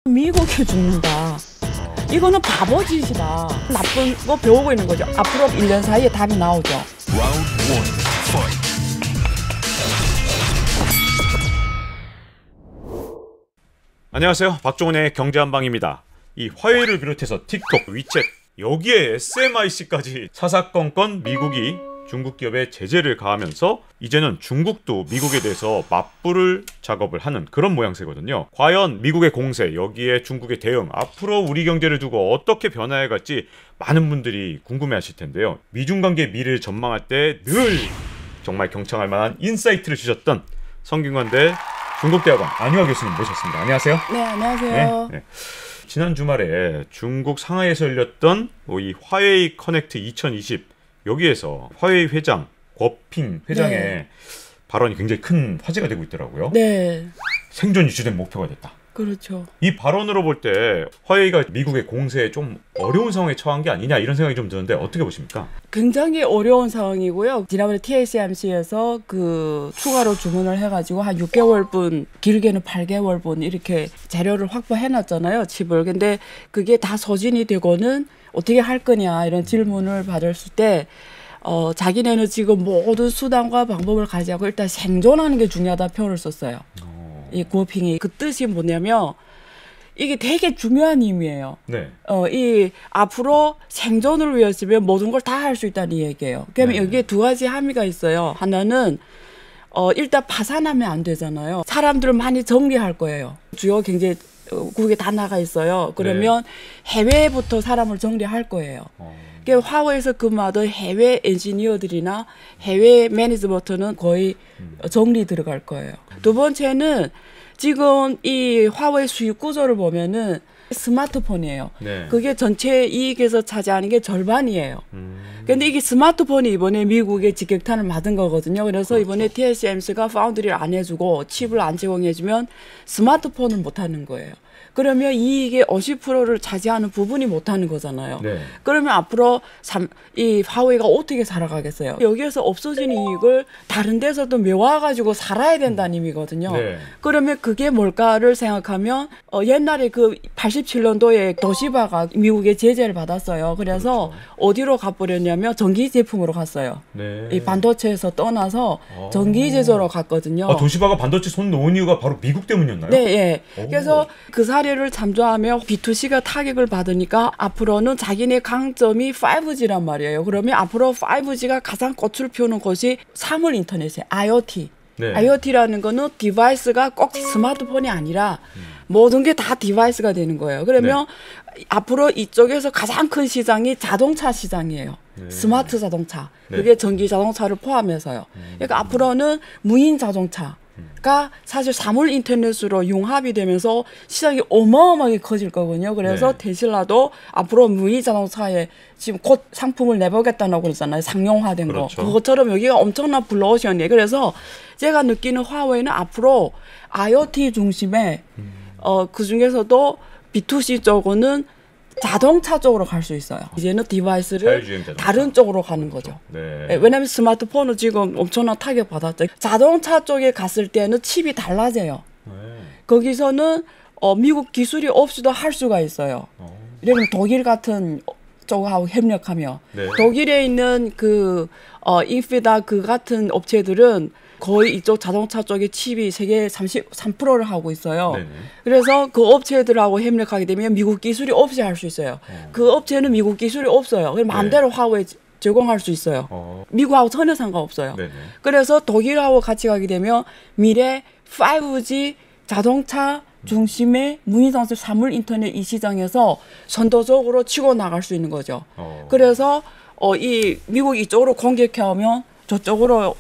미국에 죽는다. 이거는 바보짓이다. 나쁜 거 배우고 있는 거죠. 앞으로 1년 사이에 답이 나오죠. 안녕하세요. 박종훈의 경제한방입니다. 이 화웨이를 비롯해서 틱톡, 위챗 여기에 SMIC까지 사사건건 미국이 중국 기업에 제재를 가하면서 이제는 중국도 미국에 대해서 맞불을 작업을 하는 그런 모양새거든요. 과연 미국의 공세, 여기에 중국의 대응, 앞으로 우리 경제를 두고 어떻게 변화해 갈지 많은 분들이 궁금해하실 텐데요. 미중 관계의 미래를 전망할 때 늘 정말 경청할 만한 인사이트를 주셨던 성균관대 중국대학원 안유아 교수님 모셨습니다. 안녕하세요. 네, 안녕하세요. 네. 지난 주말에 중국 상하이에서 열렸던 이 화웨이 커넥트 2020 여기에서 화웨이 회장 궈핑 회장의 발언이 굉장히 큰 화제가 되고 있더라고요. 네. 생존 유지된 목표가 됐다. 그렇죠. 이 발언으로 볼 때 화웨이가 미국의 공세에 좀 어려운 상황에 처한 게 아니냐 이런 생각이 좀 드는데 어떻게 보십니까? 굉장히 어려운 상황이고요. 지난번에 TSMC에서 그 추가로 주문을 해가지고 한 6개월분, 길게는 8개월분 이렇게 재료를 확보해놨잖아요. 칩을. 근데 그게 다 소진이 되고는 어떻게 할 거냐 이런 질문을 받았을 때 자기네는 지금 모든 수단과 방법을 가지고 일단 생존하는 게 중요하다 표현을 썼어요. 이 구어핑이 그 뜻이 뭐냐면 이게 되게 중요한 의미예요. 네. 이 앞으로 생존을 위해서면 모든 걸 다 할 수 있다는 얘기예요. 그러면 여기에 두 가지 함의가 있어요. 하나는 일단 파산하면 안 되잖아요. 사람들을 많이 정리할 거예요. 주요 경제국에 다 나가 있어요. 그러면 해외부터 사람을 정리할 거예요. 그러니까 화웨이에서 근무하던 해외 엔지니어들이나 해외 매니지먼트는 거의 정리 들어갈 거예요. 두 번째는 지금 이 화웨이 수익 구조를 보면은 스마트폰이에요. 네. 그게 전체 이익에서 차지하는 게 절반이에요. 근데 이게 스마트폰이 이번에 미국의 직격탄을 맞은 거거든요. 그래서 그렇죠. 이번에 TSMC가 파운드리를 안 해주고 칩을 안 제공해주면 스마트폰을 못 하는 거예요. 그러면 이익의 50%를 차지하는 부분이 못하는 거잖아요. 네. 그러면 앞으로 이 화웨이가 어떻게 살아가겠어요? 여기에서 없어진 이익을 다른 데서도 메워가지고 살아야 된다는 의미거든요. 네. 그러면 그게 뭘까를 생각하면 옛날에 그 87년도에 도시바가 미국의 제재를 받았어요. 그래서 그렇죠. 어디로 가버렸냐면 전기 제품으로 갔어요. 네. 이 반도체에서 떠나서 전기 제조로 갔거든요. 도시바가 반도체 손 놓은 이유가 바로 미국 때문이었나요? 네. 예. 그래서 그 사례를 참조하며 B2C가 타격을 받으니까 앞으로는 자기네 강점이 5G란 말이에요. 그러면 앞으로 5G가 가장 꽃을 피우는 것이 사물 인터넷이에요. IoT. 네. IoT라는 거는 디바이스가 꼭 스마트폰이 아니라 모든 게 다 디바이스가 되는 거예요. 그러면 앞으로 이쪽에서 가장 큰 시장이 자동차 시장이에요. 스마트 자동차. 그게 전기 자동차를 포함해서요. 그러니까 앞으로는 무인 자동차. 가 사실 사물 인터넷으로 융합이 되면서 시장이 어마어마하게 커질 거거든요. 그래서 테슬라도 앞으로 무인 자동차에 지금 곧 상품을 내보겠다고 그러잖아요. 상용화된 그렇죠. 거. 그것처럼 여기가 엄청난 블루오션이에요. 그래서 제가 느끼는 화웨이는 앞으로 IoT 중심의 그 중에서도 B2C 쪽은 자동차 쪽으로 갈 수 있어요. 이제는 디바이스를 다른 쪽으로 가는 거죠. 네. 왜냐하면 스마트폰은 지금 엄청난 타격 받았죠. 자동차 쪽에 갔을 때는 칩이 달라져요. 거기서는 미국 기술이 없이도 할 수가 있어요. 예를 들면 독일 같은 쪽하고 협력하며 독일에 있는 그 인피다 그 같은 업체들은 거의 이쪽 자동차 쪽에 칩이 세계 33%를 하고 있어요. 네네. 그래서 그 업체들하고 협력하게 되면 미국 기술이 없이 할 수 있어요. 그 업체는 미국 기술이 없어요. 그럼 마음대로 화웨이 제공할 수 있어요. 미국하고 전혀 상관없어요. 네네. 그래서 독일하고 같이 가게 되면 미래 5G 자동차 중심의 무인상술 사물 인터넷 이 시장에서 선도적으로 치고 나갈 수 있는 거죠. 그래서 이 미국 이쪽으로 공격해오면 저쪽으로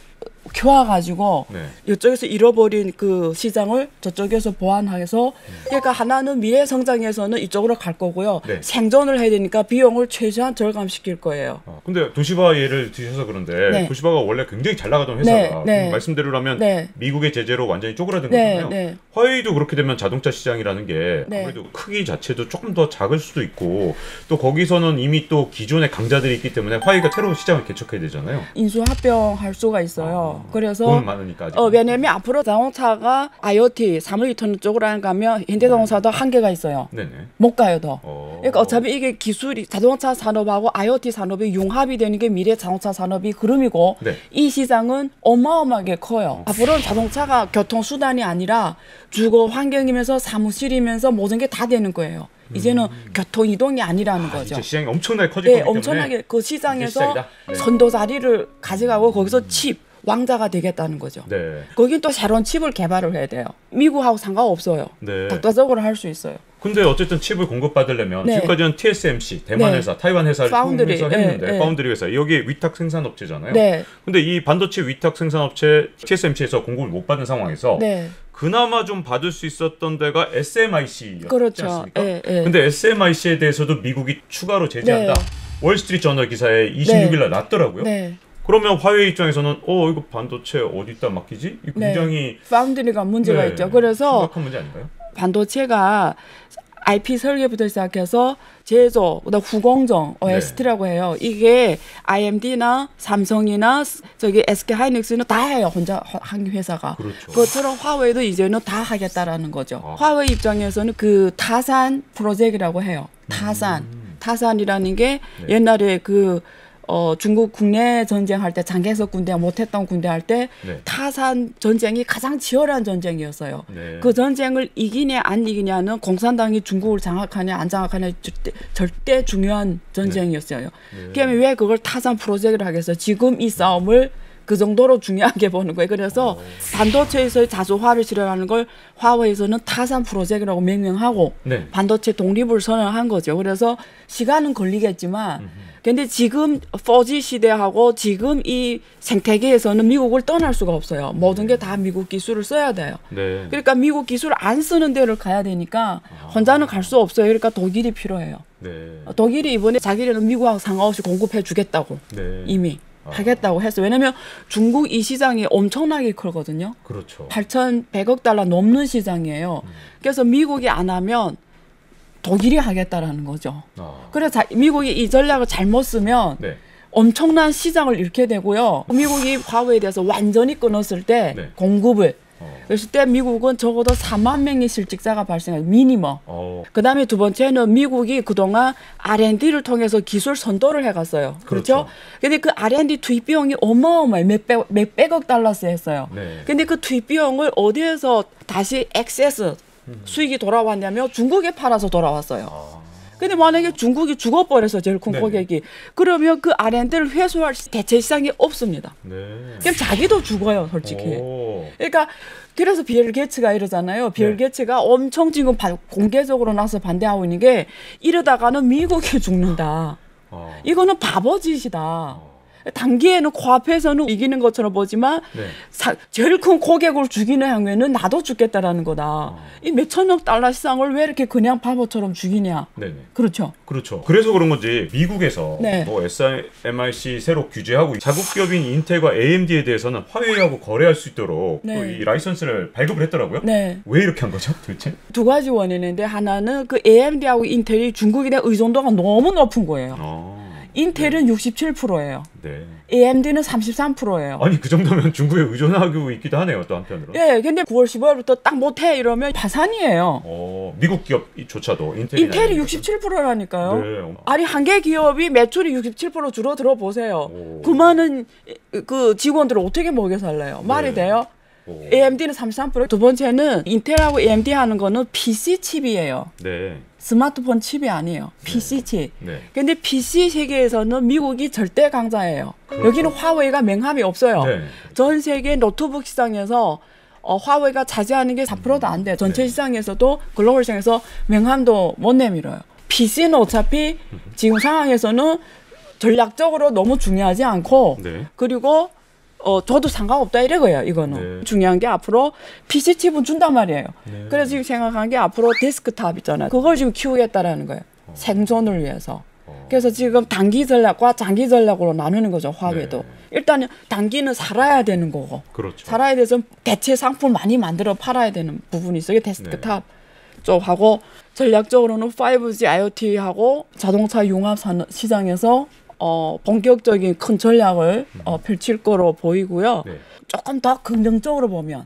켜와가지고 이쪽에서 잃어버린 그 시장을 저쪽에서 보완해서 그러니까 하나는 미래 성장에서는 이쪽으로 갈 거고요. 생존을 해야 되니까 비용을 최대한 절감시킬 거예요. 근데 도시바 예를 드셔서 그런데 도시바가 원래 굉장히 잘 나가던 회사가 말씀대로라면 미국의 제재로 완전히 쪼그라든 거잖아요. 화웨이도 그렇게 되면 자동차 시장이라는 게 아무래도 크기 자체도 조금 더 작을 수도 있고 또 거기서는 이미 또 기존의 강자들이 있기 때문에 화웨이가 새로운 시장을 개척해야 되잖아요. 인수합병할 수가 있어요. 그래서 돈 많으니까 아직. 왜냐면 앞으로 자동차가 IoT 사물인터넷 쪽으로 가면 현대자동차도 한계가 있어요. 네네. 못 가요 더. 그러니까 어차피 이게 기술이 자동차 산업하고 IoT 산업이 융합이 되는 게 미래 자동차 산업이 흐름이고 네. 이 시장은 어마어마하게 커요. 앞으로는 자동차가 교통수단이 아니라 주거 환경이면서 사무실이면서 모든 게 다 되는 거예요. 이제는 교통이동이 아니라는 거죠. 이제 시장이 엄청나게 커질 거기 때문에. 엄청나게 그 시장에서 시작이다. 네. 선도 자리를 가져가고 거기서 칩 왕자가 되겠다는 거죠. 네. 거긴 또 새로운 칩을 개발을 해야 돼요. 미국하고 상관없어요. 네. 독자적으로 할 수 있어요. 근데 어쨌든 칩을 공급받으려면 네. 지금까지는 TSMC 대만 네. 회사, 타이완 회사를 파운드리. 통해서 했는데 네. 파운드리 회사 여기 위탁 생산업체잖아요. 네. 근데 이 반도체 위탁 생산업체 TSMC에서 공급을 못 받는 상황에서 네. 그나마 좀 받을 수 있었던 데가 SMIC였지 그렇죠. 않습니까? 예. 근데 SMIC에 대해서도 미국이 추가로 제재한다. 네. 월스트리트 저널 기사에 26일 날 났더라고요. 네. 그러면 화웨이 입장에서는 이거 반도체 어디다 맡기지? 이 굉장히 파운드리가 문제가 네, 있죠. 그래서 심각한 문제 아닌가요? 반도체가 IP 설계부터 시작해서 제조, 그다음 후공정, OST라고 해요. 이게 IMD나 삼성이나 저기 SK 하이닉스는 다 해요. 혼자 한 회사가. 그렇죠. 그것처럼 화웨이도 이제는 다 하겠다라는 거죠. 화웨이 입장에서는 그 타산 프로젝트라고 해요. 타산이라는 게 옛날에 그 중국 국내 전쟁할 때 장개석 군대 못했던 군대 할 때 네. 타산 전쟁이 가장 치열한 전쟁이었어요. 네. 그 전쟁을 이기냐 안 이기냐는 공산당이 중국을 장악하냐 안 장악하냐 절대 중요한 전쟁이었어요. 네. 그러면 왜 그걸 타산 프로젝트를 하겠어요? 지금 이 싸움을 그 정도로 중요하게 보는 거예요. 그래서 반도체에서의 자주화를 실현하는 걸 화웨이에서는 타산 프로젝트라고 명명하고 네. 반도체 독립을 선언한 거죠. 그래서 시간은 걸리겠지만 근데 지금 4G 시대하고 지금 이 생태계에서는 미국을 떠날 수가 없어요. 모든 게 다 미국 기술을 써야 돼요. 네. 그러니까 미국 기술을 안 쓰는 데를 가야 되니까 혼자는 갈 수 없어요. 그러니까 독일이 필요해요. 네. 독일이 이번에 자기네는 미국하고 상관없이 공급해 주겠다고 네. 이미 하겠다고 했어요. 왜냐하면 중국 이 시장이 엄청나게 크거든요. 그렇죠. 8,100억 달러 넘는 시장이에요. 그래서 미국이 안 하면 독일이 하겠다라는 거죠. 그래서 미국이 이 전략을 잘못 쓰면 네. 엄청난 시장을 잃게 되고요. 미국이 화웨이에 대해서 완전히 끊었을 때 네. 공급을 그랬을 때 미국은 적어도 4만 명의 실직자가 발생해요. 미니멈. 그다음에 두 번째는 미국이 그동안 R&D를 통해서 기술 선도를 해갔어요. 그렇죠? 근데 그 R&D 투입 비용이 어마어마해요. 몇백억 달러 쓰였어요. 네. 근데 그 투입 비용을 어디에서 다시 액세스 수익이 돌아왔냐면 중국에 팔아서 돌아왔어요. 근데 만약에 중국이 죽어버려서 제일 큰 고객이 그러면 그 R&D를 회수할 대체 시장이 없습니다. 네. 그럼 자기도 죽어요, 솔직히. 그러니까 그래서 빌 게이츠가 이러잖아요. 빌 게이츠가 엄청 지금 공개적으로 나서 반대하고 있는 게 이러다가는 미국이 죽는다. 이거는 바보짓이다. 단기에는 코앞에서는 이기는 것처럼 보지만 제일 큰 고객을 죽이는 향후에는 나도 죽겠다라는 거다. 이 몇천억 달러 시장을 왜 이렇게 그냥 바보처럼 죽이냐. 네네. 그렇죠. 그렇죠. 그래서 그런 건지 미국에서 뭐 SMIC 새로 규제하고 자국 기업인 인텔과 AMD에 대해서는 화웨이하고 거래할 수 있도록 또 이 라이선스를 발급을 했더라고요. 네. 왜 이렇게 한 거죠, 도대체? 두 가지 원인인데 하나는 그 AMD하고 인텔이 중국에 대한 의존도가 너무 높은 거예요. 인텔은 67%예요. 네. AMD는 33%예요. 아니 그 정도면 중국에 의존하고 있기도 하네요. 또 한편으로. 네, 근데 9월 15일부터 딱 못해 이러면 파산이에요. 미국 기업조차도 인텔이 67%라니까요. 네. 아니 한 개 기업이 매출이 67% 줄어들어 보세요. 그 많은 그 직원들을 어떻게 먹여 살래요? 말이 돼요? AMD는 33%. 두 번째는 인텔하고 AMD 하는 거는 PC 칩이에요. 네. 스마트폰 칩이 아니에요. PC 칩. 네. 근데 PC 세계에서는 미국이 절대 강자예요. 여기는 화웨이가 맹함이 없어요. 네. 전 세계 노트북 시장에서 화웨이가 차지하는 게 4%도 안 돼요. 전체 시장에서도 글로벌 시장에서 맹함도 못 내밀어요. PC는 어차피 지금 상황에서는 전략적으로 너무 중요하지 않고 그리고 저도 상관없다 이래거예요. 이거는 중요한 게 앞으로 PC 칩은 준단 말이에요. 그래서 지금 생각한 게 앞으로 데스크탑 있잖아요. 그걸 지금 키우겠다라는 거예요. 생존을 위해서. 그래서 지금 단기 전략과 장기 전략으로 나누는 거죠. 화웨이도. 일단은 단기는 살아야 되는 거고. 그렇죠. 살아야 돼서 대체 상품 많이 만들어 팔아야 되는 부분이 있어요. 데스크탑 쪽하고 전략적으로는 5G IoT하고 자동차 융합 시장에서 본격적인 큰 전략을 펼칠 거로 보이고요. 네. 조금 더 긍정적으로 보면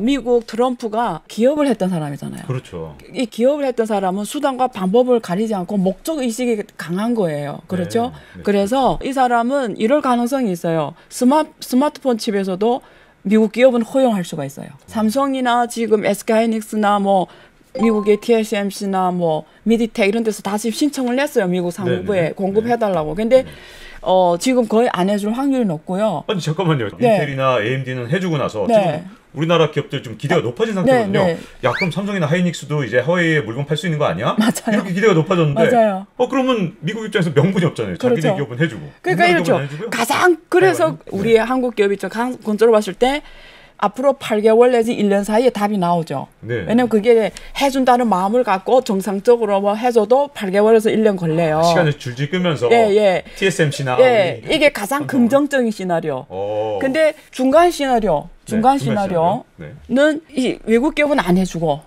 미국 트럼프가 기업을 했던 사람이잖아요. 그렇죠. 이 기업을 했던 사람은 수단과 방법을 가리지 않고 목적 의식이 강한 거예요. 그렇죠? 네. 그래서 이 사람은 이럴 가능성이 있어요. 스마트폰 칩에서도 미국 기업은 허용할 수가 있어요. 삼성이나 지금 SK하이닉스나 뭐 미국의 TSMC나 뭐 미디텍 이런 데서 다시 신청을 냈어요. 미국 상무부에 네네. 공급해달라고. 근데 지금 거의 안 해줄 확률이 높고요. 아니 잠깐만요. 네. 인텔이나 AMD는 해주고 나서 네. 지금 우리나라 기업들 좀 기대가 높아진 상태거든요. 네. 야 그럼 삼성이나 하이닉스도 이제 하와이에 물건 팔 수 있는 거 아니야? 맞아요. 이렇게 기대가 높아졌는데 맞아요. 그러면 미국 입장에서 명분이 없잖아요. 그렇죠. 자기네 기업은 해주고. 그러니까 우리나라 이렇죠. 기업은 안 해주고요? 가장 그래서 우리 한국 기업이 좀 건조로 봤을 때 앞으로 8개월 내지 1년 사이에 답이 나오죠. 네. 왜냐면 그게 해준다는 마음을 갖고 정상적으로 뭐 해줘도 8개월에서 1년 걸려요. 시간을 줄줄 끄면서 예. TSMC나 예, 이게 가장 긍정적인 시나리오. 근데 중간 시나리오는 이 외국 기업은 안 해주고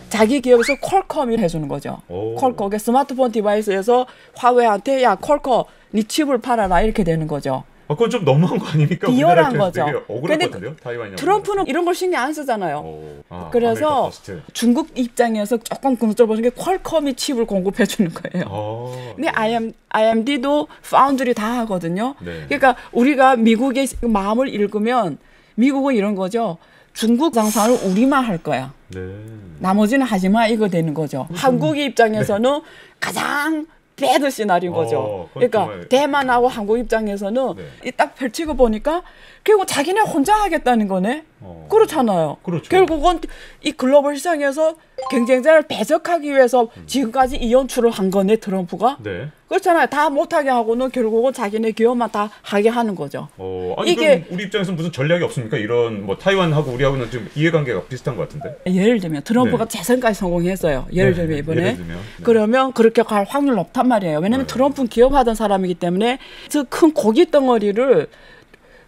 자기 기업에서 퀄컴이 해주는 거죠. 퀄컴의 스마트폰 디바이스에서 화웨이한테 야 퀄컴 네 칩을 팔아라 이렇게 되는 거죠. 그건 좀 너무한 거 아닙니까? 비열한 거죠. 억울할 것 같은데요? 타이완이 트럼프는 이런 걸 신경 안 쓰잖아요. 그래서 아메리카 중국 입장에서 조금 긍정적으로 보는 게 퀄컴이 칩을 공급해 주는 거예요. 근데 IMD도 파운드리 다 하거든요. 네. 그러니까 우리가 미국의 마음을 읽으면 미국은 이런 거죠. 중국 장사를 우리만 할 거야. 네. 나머지는 하지 마 이거 되는 거죠. 한국의 입장에서는 가장 배드 시나리오인 거죠. 그러니까 정말... 대만하고 한국 입장에서는 딱 펼치고 보니까 결국 자기네 혼자 하겠다는 거네. 그렇잖아요. 그렇죠. 결국은 이 글로벌 시장에서 경쟁자를 배적하기 위해서 지금까지 이 연출을 한 거네 트럼프가. 네. 그렇잖아요. 다 못하게 하고는 결국은 자기네 기업만 다 하게 하는 거죠. 아니 이게 우리 입장에서 무슨 전략이 없습니까? 이런 뭐 타이완하고 우리하고는 좀 이해관계가 비슷한 것 같은데. 예를 들면 트럼프가 재선까지 성공했어요. 예를 들면 이번에. 그러면 그렇게 갈 확률 높단 말이에요. 왜냐하면 트럼프는 기업하던 사람이기 때문에 저 큰 고기 덩어리를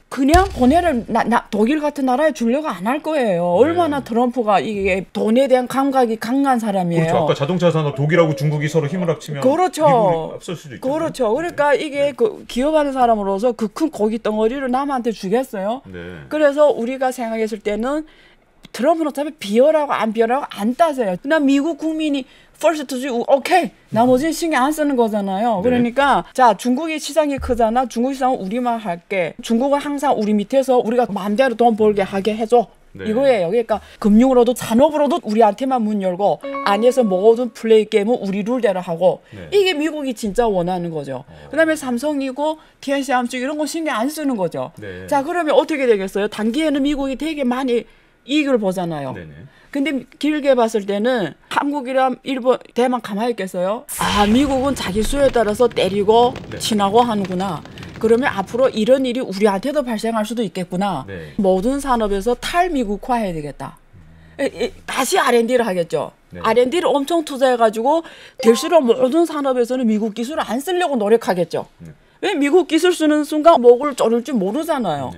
그냥 돈을 독일 같은 나라에 주려고 안 할 거예요. 얼마나 트럼프가 이게 돈에 대한 감각이 강한 사람이에요. 그렇죠. 아까 자동차 산업 독일하고 중국이 서로 힘을 합치면 그렇죠. 미국이 앞설 수도 있죠. 그렇죠. 그러니까 이게 그 기업하는 사람으로서 그 큰 고기 덩어리를 남한테 주겠어요. 네. 그래서 우리가 생각했을 때는 트럼프는 어차피 비열하고 안 비열하고 안 따져요. 그냥 미국 국민이 퍼스트 오케이. 나머지는 신경 안 쓰는 거잖아요. 그러니까 자 중국의 시장이 크잖아. 중국 시장은 우리만 할게. 중국은 항상 우리 밑에서 우리가 마음대로 돈 벌게 하게 해줘. 이거예요. 그러니까 금융으로도 산업으로도 우리한테만 문 열고 안에서 모든 플레이 게임은 우리 룰대로 하고 이게 미국이 진짜 원하는 거죠. 그다음에 삼성이고 TSMC 이런 거 신경 안 쓰는 거죠. 자 그러면 어떻게 되겠어요? 단기에는 미국이 되게 많이 이익을 보잖아요. 근데 길게 봤을 때는 한국이랑 일본, 대만 가만히 있겠어요? 아 미국은 자기 수요에 따라서 때리고 친하고 하는구나. 그러면 앞으로 이런 일이 우리한테도 발생할 수도 있겠구나. 모든 산업에서 탈미국화해야 되겠다. 다시 R&D를 하겠죠. R&D를 엄청 투자해가지고 될수록 모든 산업에서는 미국 기술을 안 쓰려고 노력하겠죠. 왜 미국 기술 쓰는 순간 목을 조를 줄 모르잖아요.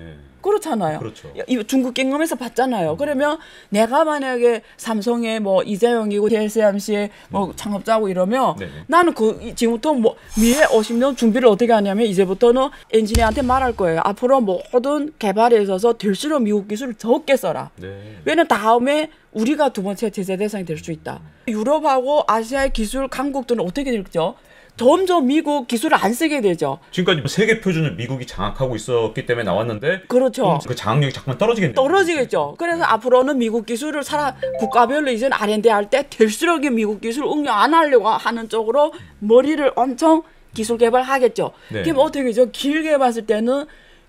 그렇잖아요. 그렇죠. 중국 경험에서 봤잖아요. 그러면 내가 만약에 삼성의 뭐 이재용이고 TSMC의 뭐 창업자고 이러면 나는 지금부터 뭐 미래 50년 준비를 어떻게 하냐면 이제부터는 엔지니어한테 말할 거예요. 앞으로 모든 개발에 있어서 될수록 미국 기술을 적게 써라. 왜냐면 다음에 우리가 두 번째 제재 대상이 될 수 있다. 유럽하고 아시아의 기술 강국들은 어떻게 될죠? 점점 미국 기술을 안 쓰게 되죠. 지금까지 세계 표준을 미국이 장악하고 있었기 때문에 나왔는데 그렇죠. 그 장악력이 자꾸만 떨어지겠네요. 떨어지겠죠. 그래서 앞으로는 미국 기술을 국가별로 이제 R&D 할 때 될수록 미국 기술 응용 안 하려고 하는 쪽으로 머리를 엄청 기술 개발하겠죠. 그럼 어떻게 되죠? 길게 봤을 때는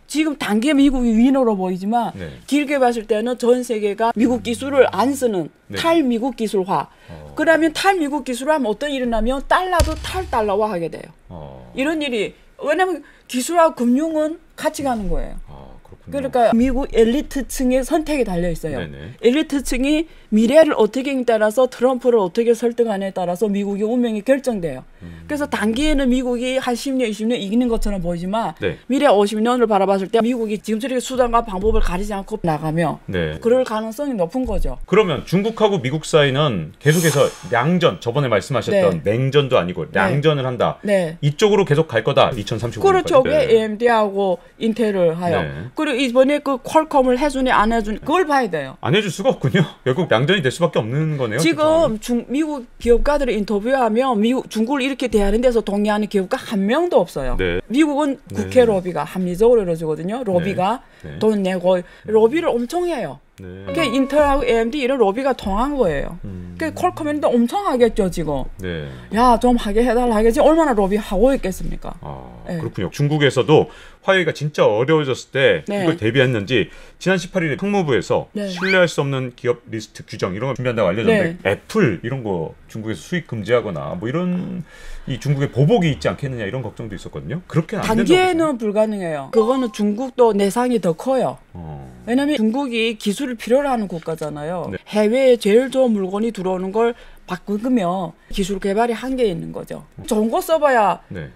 지금 단계 미국이 위너로 보이지만 길게 봤을 때는 전 세계가 미국 기술을 안 쓰는 탈미국 기술화. 그러면 탈미국 기술화하면 어떤 일이 나면 달러도 탈달러화 하게 돼요. 이런 일이 왜냐하면 기술하고 금융은 같이 가는 거예요. 그러니까 미국 엘리트층의 선택이 달려 있어요. 엘리트층이 미래를 어떻게 따라서 트럼프를 어떻게 설득하느냐에 따라서 미국의 운명이 결정돼요. 그래서 단기에는 미국이 한 10년, 20년 이기는 것처럼 보이지만 네. 미래 50년을 바라봤을 때 미국이 지금처럼 수단과 방법을 가리지 않고 나가며 네. 그럴 가능성이 높은 거죠. 그러면 중국하고 미국 사이는 계속해서 양전, 저번에 말씀하셨던 냉전도 아니고 양전을 한다. 네. 이쪽으로 계속 갈 거다. 2035년까지. 그렇죠. 왜 AMD하고 인텔을 하여. 네. 그리고 이번에 그 퀄컴을 해주니 안 해주니 그걸 봐야 돼요. 안 해줄 수가 없군요. 결국 양전이 될 수밖에 없는 거네요. 지금 미국 기업가들을 인터뷰하면 중국을 이렇게 대하는 데서 동의하는 기업가 한 명도 없어요. 네. 미국은 국회 로비가 합리적으로 이루어지거든요. 로비가 네. 돈 내고 로비를 엄청 해요. 네. 그러니까 인텔하고 AMD 이런 로비가 통한 거예요. 그러니까 퀄컴인데 엄청 하겠죠 지금. 네. 야, 좀 하게 해달라 하겠지. 얼마나 로비하고 있겠습니까? 네. 그렇군요. 중국에서도 화웨이가 진짜 어려워졌을 때 네. 이걸 대비했는지 지난 18일에 상무부에서 네. 신뢰할 수 없는 기업 리스트 규정 이런 걸 준비한다고 알려졌는데 애플 이런 거 중국에서 수입 금지하거나 뭐 이런 이 중국의 보복이 있지 않겠느냐 이런 걱정도 있었거든요. 그렇게는 안 된다고 단기에는 불가능해요. 그거는 중국도 내상이 더 커요. 왜냐하면 중국이 기술을 필요로 하는 국가잖아요. 네. 해외에 제일 좋은 물건이 들어오는 걸 바꾸면 기술 개발이 한계에 있는 거죠. 좋은 거 써봐야 네.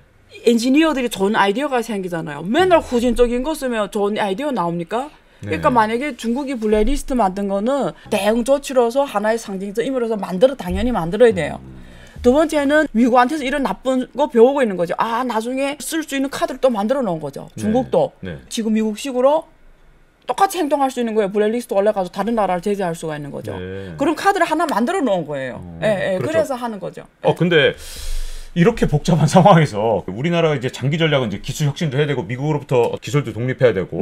엔지니어들이 좋은 아이디어가 생기잖아요. 맨날 후진적인 거 쓰면 좋은 아이디어 나옵니까? 그러니까 만약에 중국이 블랙리스트 만든 거는 대응 조치로서 하나의 상징적 인물로서 당연히 만들어야 돼요. 두 번째는 미국한테서 이런 나쁜 거 배우고 있는 거죠. 아, 나중에 쓸 수 있는 카드를 또 만들어 놓은 거죠. 중국도 지금 미국식으로 똑같이 행동할 수 있는 거예요. 블랙리스트 올라가서 다른 나라를 제재할 수가 있는 거죠. 그런 카드를 하나 만들어 놓은 거예요. 그렇죠. 그래서 하는 거죠. 근데 이렇게 복잡한 상황에서 우리나라가 이제 장기 전략은 이제 기술 혁신도 해야 되고 미국으로부터 기술도 독립해야 되고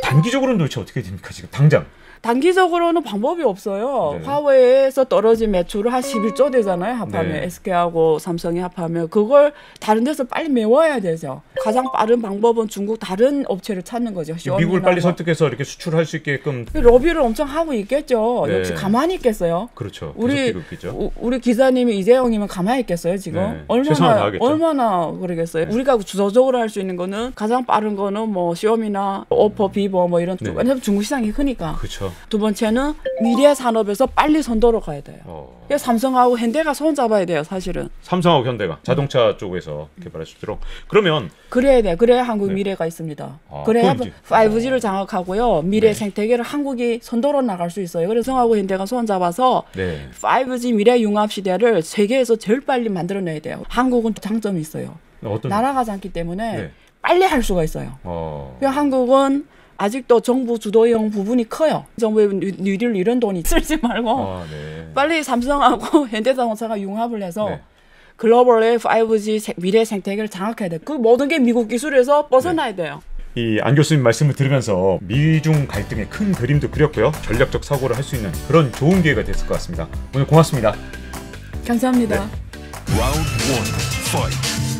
단기적으로는 도대체 어떻게 됩니까 지금 당장? 단기적으로는 방법이 없어요. 네. 화웨이에서 떨어진 매출을 한 11조 되잖아요. 합하면 네. SK하고 삼성이 합하면 그걸 다른 데서 빨리 메워야 되죠. 가장 빠른 방법은 중국 다른 업체를 찾는 거죠. 미국을 빨리 설득해서 이렇게 수출할 수 있게끔 로비를 엄청 하고 있겠죠. 네. 역시 가만히 있겠어요. 그렇죠. 우리 기사님이 이재용이면 가만히 있겠어요 지금? 네. 최선을 다하겠죠. 얼마나 그러겠어요. 우리가 주도적으로 할 수 있는 거는 가장 빠른 거는 뭐 시오미나 오퍼, 비버 뭐 이런 쪽. 왜냐면 중국 시장이 크니까. 그렇죠. 두 번째는 미래 산업에서 빨리 선도로 가야 돼요. 그래서 삼성하고 현대가 손 잡아야 돼요, 사실은. 삼성하고 현대가 자동차 쪽에서 개발할 수 있도록. 그러면 그래야 돼. 그래야 한국 미래가 있습니다. 그래야 5G를 장악하고요. 미래 생태계를 한국이 선도로 나갈 수 있어요. 그래서 삼성하고 현대가 손 잡아서 5G 미래 융합 시대를 세계에서 제일 빨리 만들어내야 돼요. 한국은 장점이 있어요. 나라가 작기 때문에 빨리 할 수가 있어요. 한국은 아직도 정부 주도형 부분이 커요. 정부의 뉴딜 이런 돈이 쓰지 말고 빨리 삼성하고 현대자동차가 융합을 해서 글로벌의 5G 미래 생태계를 장악해야 돼요. 그 모든 게 미국 기술에서 벗어나야 돼요. 이 안 교수님 말씀을 들으면서 미중 갈등의 큰 그림도 그렸고요. 전략적 사고를 할 수 있는 그런 좋은 기회가 됐을 것 같습니다. 오늘 고맙습니다. 감사합니다. Round 1, fight.